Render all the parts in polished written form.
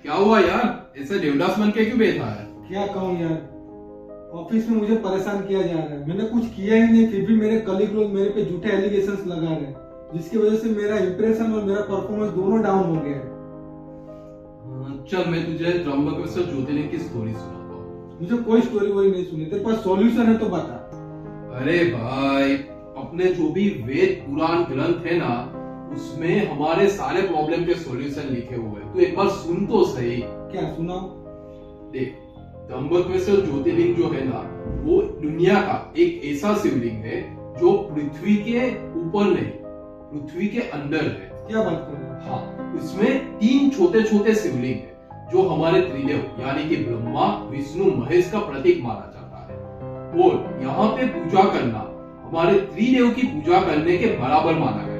क्या हुआ यार, ऐसे देवदास मन के क्यों बैठा है? क्या कहूँ यार, ऑफिस में मुझे परेशान किया जा रहा है। मैंने कुछ किया ही नहीं, फिर भी मेरे कलीग लोग मेरे पे झूठे एलिगेशंस लगा रहे हैं, जिसकी वजह से मेरा इंप्रेशन और मेरा परफॉर्मेंस दोनों डाउन हो गया है। चल मैं तुझे त्र्यंबकेश्वर ज्योतिर्लिंग की स्टोरी सुनाता हूँ। मुझे कोई स्टोरी वोरी नहीं सुनी, तेरे पास सॉल्यूशन है तो बता। अरे भाई, अपने जो भी वेद पुराण ग्रंथ है ना, उसमें हमारे सारे प्रॉब्लम के सॉल्यूशन लिखे हुए हैं। तू एक बार सुन तो सही। क्या सुनाओ? देख, त्र्यंबकेश्वर ज्योतिर्लिंग जो है ना, वो दुनिया का एक ऐसा शिवलिंग है जो पृथ्वी के ऊपर नहीं, पृथ्वी के अंदर है। क्या बात कर रहे हैं? हाँ, इसमें 3 छोटे छोटे शिवलिंग है जो हमारे त्रिदेव यानी कि ब्रह्मा, विष्णु, महेश का प्रतीक माना जाता है। और यहाँ पे पूजा करना हमारे त्रिदेव की पूजा करने के बराबर माना गया।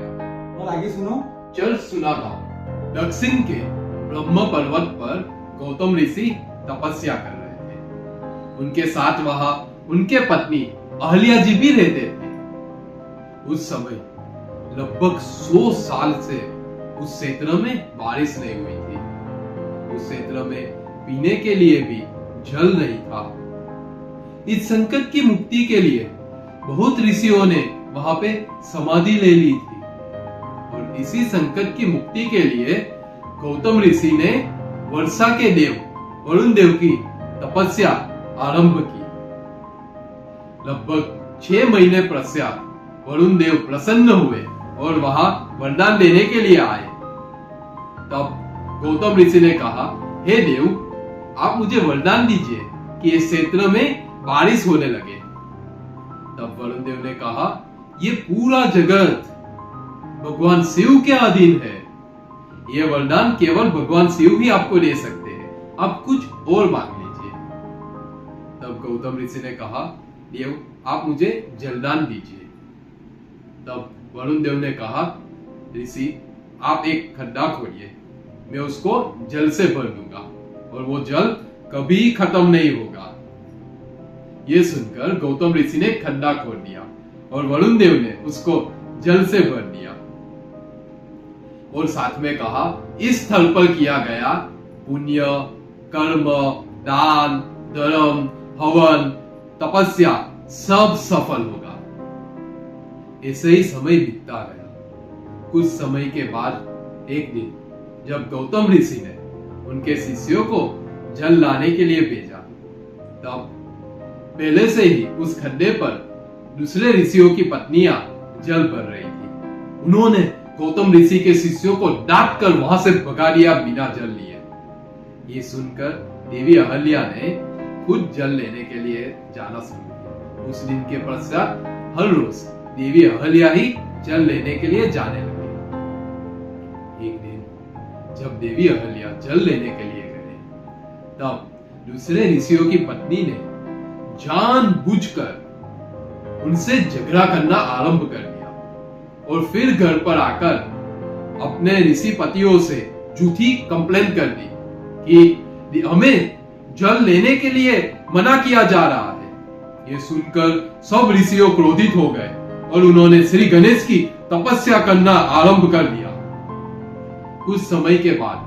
और आगे सुनो। चल सुनाता हूँ। दक्षिण के ब्रह्म पर्वत पर गौतम ऋषि तपस्या कर रहे थे। उनके साथ वहां उनके पत्नी अहल्या जी भी रहते थे। उस समय लगभग 100 साल से उस क्षेत्र में बारिश नहीं हुई थी। उस क्षेत्र में पीने के लिए भी जल नहीं था। इस संकट की मुक्ति के लिए बहुत ऋषियों ने वहां पे समाधि ले ली थी। और इसी संकट की मुक्ति के लिए गौतम ऋषि ने वर्षा के देव वरुण देव की तपस्या आरंभ की। लगभग 6 महीने पश्चात वरुण देव प्रसन्न हुए और वहां वरदान देने के लिए आए। तब गौतम ऋषि ने कहा, हे देव, आप मुझे वरदान दीजिए कि इस क्षेत्र में बारिश होने लगे। तब वरुण देव ने कहा, ये पूरा जगत भगवान शिव के अधीन है। ये वरदान केवल भगवान शिव ही आपको दे सकते हैं। आप कुछ और मांग लीजिए। तब गौतम ऋषि ने कहा, देव, आप मुझे जलदान दीजिए। तब वरुण देव ने कहा, ऋषि, आप एक खड्डा खोदिए, मैं उसको जल से भर दूंगा और वो जल कभी खत्म नहीं होगा। ये सुनकर गौतम ऋषि ने खड्डा खोद दिया और वरुण देव ने उसको जल से भर दिया और साथ में कहा, इस स्थल पर किया गया पुण्य, कर्म, दान, धर्म, हवन, तपस्या सब सफल होगा। ऐसे ही समय बीतता गया। कुछ समय के बाद एक दिन जब गौतम ऋषि ने उनके शिष्यों को जल लाने के लिए भेजा, तब पहले से ही उस खड्डे पर दूसरे ऋषियों की पत्नियां जल भर रही थी। उन्होंने गौतम ऋषि के शिष्यों को डांट कर वहां से भगा दिया बिना जल लिए। ये सुनकर देवी अहल्या ने खुद जल लेने के लिए जाना शुरू किया। उस दिन के पश्चात हर रोज देवी अहल्या ही जल लेने के लिए जाने लगी। एक दिन जब देवी अहल्या जल लेने के लिए गए, तब दूसरे ऋषियों की पत्नी ने जानबूझकर उनसे झगड़ा करना आरंभ कर दिया और फिर घर पर आकर अपने ऋषि पतियों से झूठी कंप्लेन कर दी कि हमें जल लेने के लिए मना किया जा रहा है। ये सुनकर सब ऋषियों क्रोधित हो गए और उन्होंने श्री गणेश की तपस्या करना आरंभ कर दिया। कुछ समय के बाद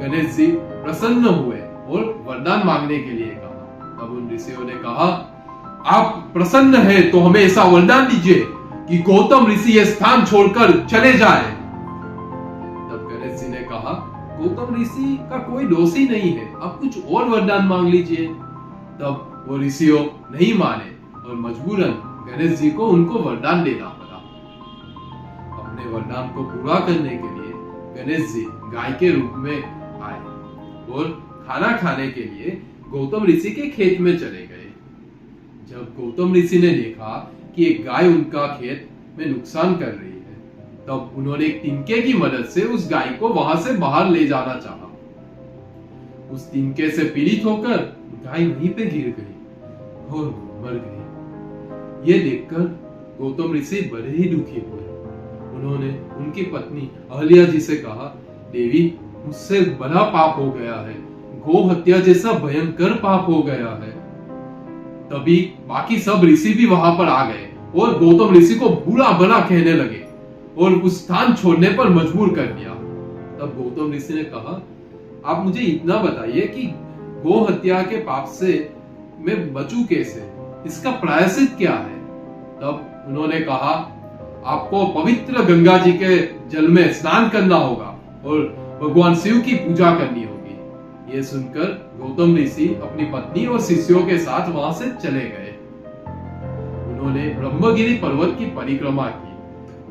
गणेश जी प्रसन्न हुए और वरदान मांगने के लिए कहा। तब उन ऋषियों ने कहा, आप प्रसन्न हैं तो हमें ऐसा वरदान दीजिए कि गौतम ऋषि ये स्थान छोड़कर चले जाए। तब गणेश जी ने कहा, गौतम ऋषि का कोई दोष ही नहीं है, आप कुछ और वरदान मांग लीजिए। तब वो ऋषियों नहीं माने और मजबूरन गणेश जी को उनको वरदान देना पड़ा। अपने वरदान को पूरा करने के लिए गणेश जी गाय के रूप में आए और खाना खाने के लिए गौतम ऋषि के खेत में चले गए। जब गौतम ऋषि ने देखा कि एक गाय उनका खेत में नुकसान कर रही है, तब उन्होंने एक तिनके की मदद से उस गाय को वहां से बाहर ले जाना चाहा। उस तिनके से पीड़ित होकर गाय वहीं पे गिर गई और मर गई। ये देखकर गौतम ऋषि बड़े ही दुखी हुए। उन्होंने उनकी पत्नी अहल्या जी से कहा, देवी, मुझसे बड़ा पाप हो गया है, गौ हत्या जैसा भयंकर पाप हो गया है। तभी बाकी सब ऋषि भी वहां पर आ गए और गौतम ऋषि को बुरा भला कहने लगे और उस स्थान छोड़ने पर मजबूर कर दिया। तब गौतम ऋषि ने कहा, आप मुझे इतना बताइए कि गो हत्या के पाप से मैं बचूं कैसे, इसका प्रायश्चित क्या है। तब उन्होंने कहा, आपको पवित्र गंगा जी के जल में स्नान करना होगा और भगवान शिव की पूजा करनी होगी। ये सुनकर गौतम ऋषि अपनी पत्नी और शिष्यों के साथ वहां से चले गए। उन्होंने ब्रह्मगिरी पर्वत की परिक्रमा की,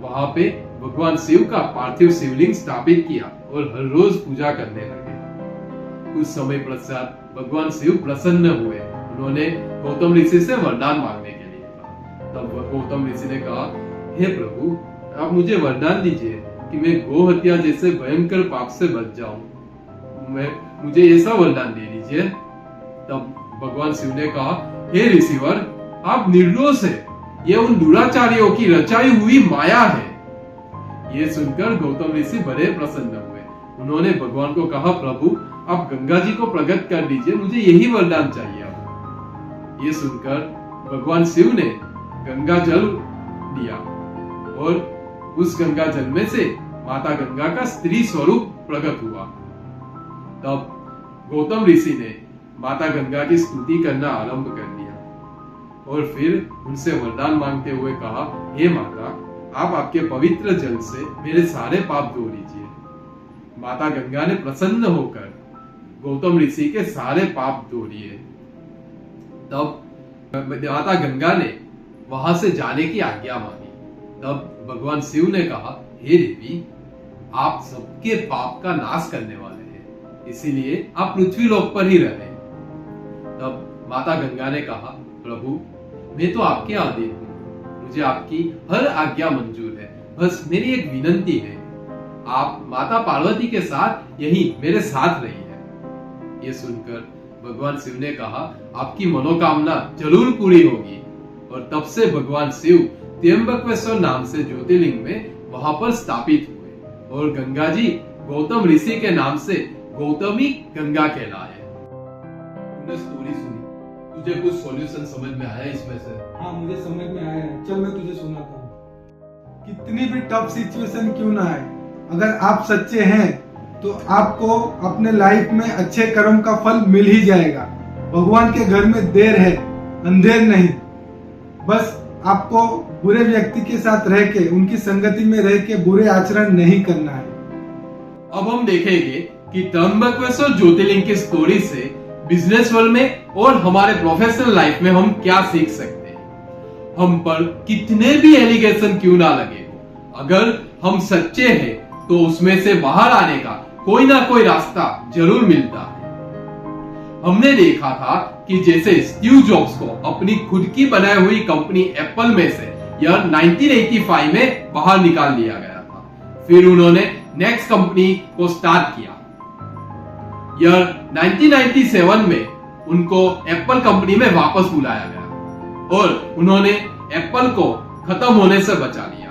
वहां पे भगवान शिव का पार्थिव शिवलिंग स्थापित किया और हर रोज पूजा करने लगे। कुछ समय पश्चात भगवान शिव प्रसन्न हुए। उन्होंने गौतम ऋषि से वरदान मांगने के लिए कहा। तब गौतम ऋषि ने कहा, हे प्रभु, आप मुझे वरदान दीजिए कि मैं गो हत्या जैसे भयंकर पाप से बच जाऊं। मुझे ऐसा वरदान दे दीजिए। तब भगवान शिव ने कहा, हे ऋषिवर, आप निर्दोष है, ये उन दुराचारियों की रचाई हुई माया है। ये सुनकर गौतम ऋषि बड़े प्रसन्न हुए। उन्होंने भगवान को कहा, प्रभु, आप गंगा जी को प्रकट कर दीजिए, मुझे यही वरदान चाहिए अब। ये सुनकर भगवान शिव ने गंगा जल दिया और उस गंगा जल में से माता गंगा का स्त्री स्वरूप प्रकट हुआ। तब गौतम ऋषि ने माता गंगा की स्तुति करना आरंभ कर दिया और फिर उनसे वरदान मांगते हुए कहा, हे माता, आप आपके पवित्र जल से मेरे सारे पाप धो लीजिए। माता गंगा ने प्रसन्न होकर गौतम ऋषि के सारे पाप धो लिए। तब माता गंगा ने वहां से जाने की आज्ञा मांगी। तब भगवान शिव ने कहा, हे देवी, आप सबके पाप का नाश करने वाले हैं, इसीलिए आप पृथ्वी लोक पर ही रहे। तब माता गंगा ने कहा, प्रभु, मैं तो आपके अधीन हूँ, मुझे आपकी हर आज्ञा मंजूर है, बस मेरी एक विनंती है, आप माता पार्वती के साथ यहीं मेरे साथ रहिए। ये सुनकर भगवान शिव ने कहा, आपकी मनोकामना जरूर पूरी होगी। और तब से भगवान शिव त्र्यंबकेश्वर नाम से ज्योतिर्लिंग में वहां पर स्थापित हुए और गंगा जी गौतम ऋषि के नाम से गौतमी गंगा कहलाए। तूने स्टोरी सुनी, तुझे कुछ सॉल्यूशन समझ में आया इसमें से? हाँ, मुझे समझ में आया है। चल मैं तुझे सुनाता हूँ। कितनी भी टफ सिचुएशन क्यों ना आए, अगर आप सच्चे हैं तो आपको अपने लाइफ में अच्छे कर्म का फल मिल ही जाएगा। भगवान के घर में देर है, अंधेर नहीं। बस आपको बुरे व्यक्ति के साथ रह के, उनकी संगति में रह के बुरे आचरण नहीं करना है। अब हम देखेंगे कि त्र्यंबकेश्वर ज्योतिर्लिंग की स्टोरी से बिजनेस वर्ल्ड में और हमारे प्रोफेशनल लाइफ में हम क्या सीख सकते हैं। हम पर कितने भी एलिगेशन क्यों ना लगे हो, अगर हम सच्चे हैं तो उसमें से बाहर आने का कोई ना कोई रास्ता जरूर मिलता है। हमने देखा था कि जैसे स्टीव जॉब्स को अपनी खुद की बनाई हुई कंपनी एप्पल में से ईयर 1985 में बाहर निकाल दिया गया था। फिर उन्होंने नेक्स्ट कंपनी को स्टार्ट किया। ईयर 1997 में उनको एप्पल कंपनी में वापस बुलाया गया और उन्होंने एप्पल को खत्म होने से बचा लिया।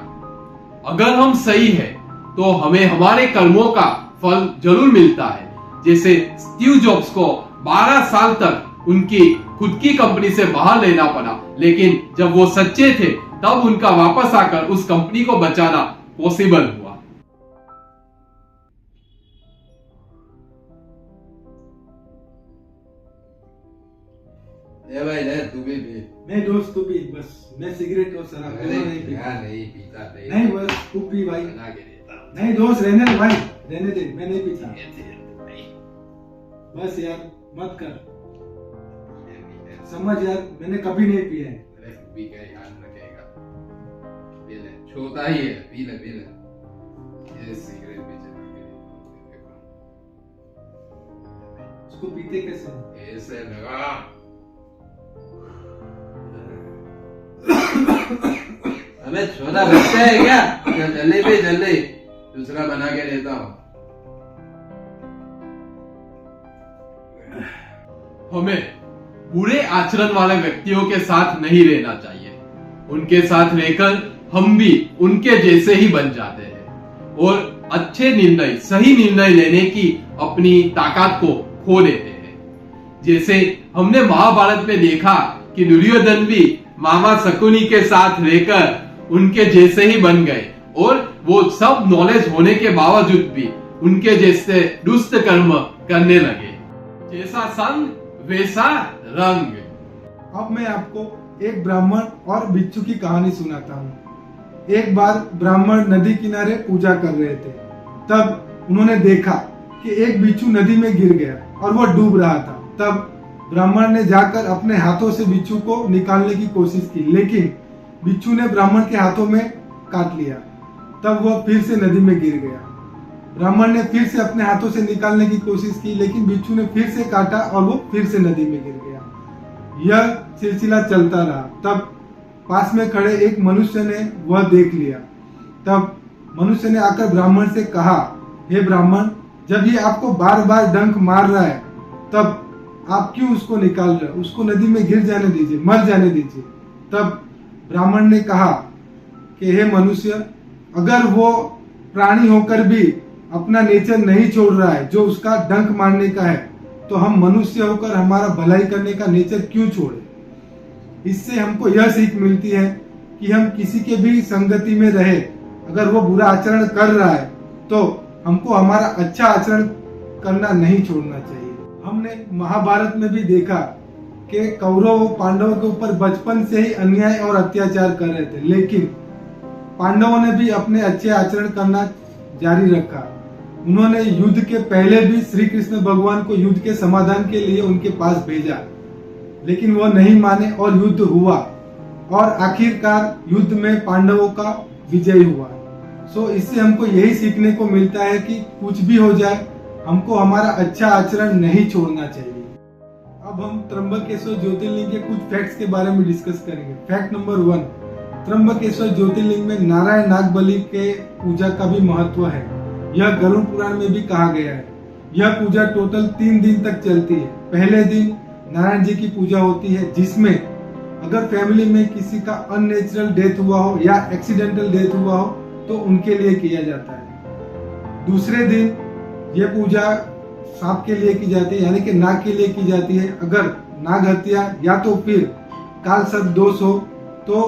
अगर हम सही है तो हमें हमारे कर्मों का फल जरूर मिलता है। जैसे स्टीव जॉब्स को 12 साल तक उनकी खुद की कंपनी से बाहर लेना पड़ा, लेकिन जब वो सच्चे थे तब उनका वापस आकर उस कंपनी को बचाना पॉसिबल हुआ। ले भाई ले, तू भी पी। नहीं दोस्त, तू पी। बस मैं सिगरेट और शराब दोनों नहीं पीता। नहीं पीता नहीं बस तू पी भाई। बना के देता हूं। नहीं दोस्त, रहने दे भाई, रहने दे, मैं नहीं पीता। बस यार मत कर, समझ यार, मैंने कभी नहीं पिया है। अरे भी क्या याद रखेगा, पी ले, छोटा ही है, पी ले पी ले। ये सिगरेट भी जला के देता हूं। उसको पीते कैसे हैं? ऐसे लगा। हमें छोटा बच्चा है क्या? जल्दी पे जल्दी, दूसरा बना के देता हूँ। हमें बुरे आचरण वाले व्यक्तियों के साथ नहीं रहना चाहिए। उनके साथ रहकर हम भी उनके जैसे ही बन जाते हैं और अच्छे निर्णय, सही निर्णय लेने की अपनी ताकत को खो देते हैं। जैसे हमने महाभारत में देखा कि दुर्योधन भी मामा शकुनी के साथ रहकर उनके जैसे ही बन गए और वो सब नॉलेज होने के बावजूद भी उनके जैसे दुष्ट कर्म करने लगे। जैसा संग वैसा रंग। अब मैं आपको एक ब्राह्मण और बिच्छू की कहानी सुनाता हूँ। एक बार ब्राह्मण नदी किनारे पूजा कर रहे थे। तब उन्होंने देखा कि एक बिच्छू नदी में गिर गया और वो डूब रहा था। तब ब्राह्मण ने जाकर अपने हाथों से बिच्छू को निकालने की कोशिश की, लेकिन बिच्छू ने ब्राह्मण के हाथों में काट लिया। तब वो फिर से नदी में गिर गया। ब्राह्मण ने फिर से अपने हाथों से निकालने की कोशिश की, लेकिन बिच्छू ने फिर से काटा और वो फिर से नदी में गिर गया। यह सिलसिला चलता रहा। तब पास में खड़े एक मनुष्य ने वह देख लिया। तब मनुष्य ने आकर ब्राह्मण से कहा, हे ब्राह्मण, जब ये आपको बार बार डंक मार रहा है तब आप क्यों उसको निकाल रहे हो? उसको नदी में गिर जाने दीजिए, मर जाने दीजिए। तब ब्राह्मण ने कहा कि हे मनुष्य, अगर वो प्राणी होकर भी अपना नेचर नहीं छोड़ रहा है जो उसका डंक मारने का है, तो हम मनुष्य होकर हमारा भलाई करने का नेचर क्यों छोड़े? इससे हमको यह सीख मिलती है कि हम किसी के भी संगति में रहे, अगर वो बुरा आचरण कर रहा है तो हमको हमारा अच्छा आचरण करना नहीं छोड़ना चाहिए। हमने महाभारत में भी देखा कि कौरव पांडवों के ऊपर बचपन से ही अन्याय और अत्याचार कर रहे थे, लेकिन पांडवों ने भी अपने अच्छे आचरण करना जारी रखा। उन्होंने युद्ध के पहले भी श्री कृष्ण भगवान को युद्ध के समाधान के लिए उनके पास भेजा, लेकिन वह नहीं माने और युद्ध हुआ और आखिरकार युद्ध में पांडवों का विजय हुआ। सो इससे हमको यही सीखने को मिलता है कि कुछ भी हो जाए हमको हमारा अच्छा आचरण नहीं छोड़ना चाहिए। अब हम त्र्यंबकेश्वर ज्योतिर्लिंग के कुछ फैक्ट्स के बारे में डिस्कस करेंगे। फैक्ट नंबर 1, त्र्यंबकेश्वर ज्योतिर्लिंग में नारायण नागबली के पूजा का भी महत्व है। यह गरुड़ पुराण में भी कहा गया है। यह पूजा टोटल 3 दिन तक चलती है। पहले दिन नारायण जी की पूजा होती है, जिसमें अगर फैमिली में किसी का अननेचुरल डेथ हुआ हो या एक्सीडेंटल डेथ हुआ हो तो उनके लिए किया जाता है। दूसरे दिन यह पूजा सांप के लिए की जाती है, यानी कि नाग के लिए की जाती है। अगर नाग हत्या या तो फिर काल सर्प दोष हो तो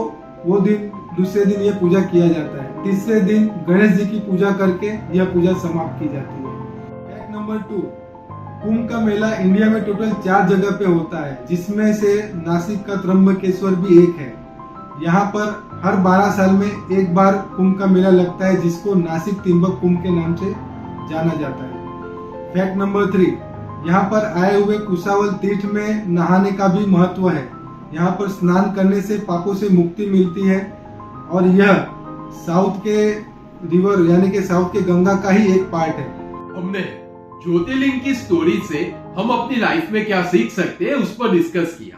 वो दिन दूसरे दिन यह पूजा किया जाता है। तीसरे दिन गणेश जी की पूजा करके यह पूजा समाप्त की जाती है। फैक्ट नंबर 2, कुंभ का मेला इंडिया में टोटल 4 जगह पे होता है, जिसमें से नासिक का त्र्यंबकेश्वर भी एक है। यहाँ पर हर 12 साल में एक बार कुंभ का मेला लगता है, जिसको नासिक त्रिंबक कुंभ के नाम से जाना जाता है। फैक्ट नंबर 3, यहाँ पर आए हुए कुशावल तीर्थ में नहाने का भी महत्व है। यहाँ पर स्नान करने से पापों से मुक्ति मिलती है और यह साउथ के रिवर यानी कि साउथ के गंगा का ही एक पार्ट है। हमने ज्योतिर्लिंग की स्टोरी से हम अपनी लाइफ में क्या सीख सकते हैं उस पर डिस्कस किया।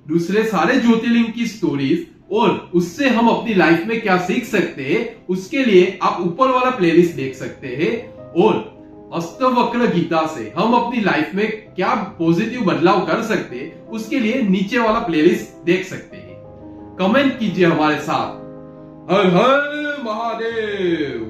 दूसरे सारे ज्योतिर्लिंग की स्टोरीज और उससे हम अपनी लाइफ में क्या सीख सकते हैं उसके लिए आप ऊपर वाला प्लेलिस्ट देख सकते हैं, और अष्टवक्र गीता से हम अपनी लाइफ में क्या पॉजिटिव बदलाव कर सकते हैं उसके लिए नीचे वाला प्लेलिस्ट देख सकते हैं। कमेंट कीजिए हमारे साथ। हर हर महादेव।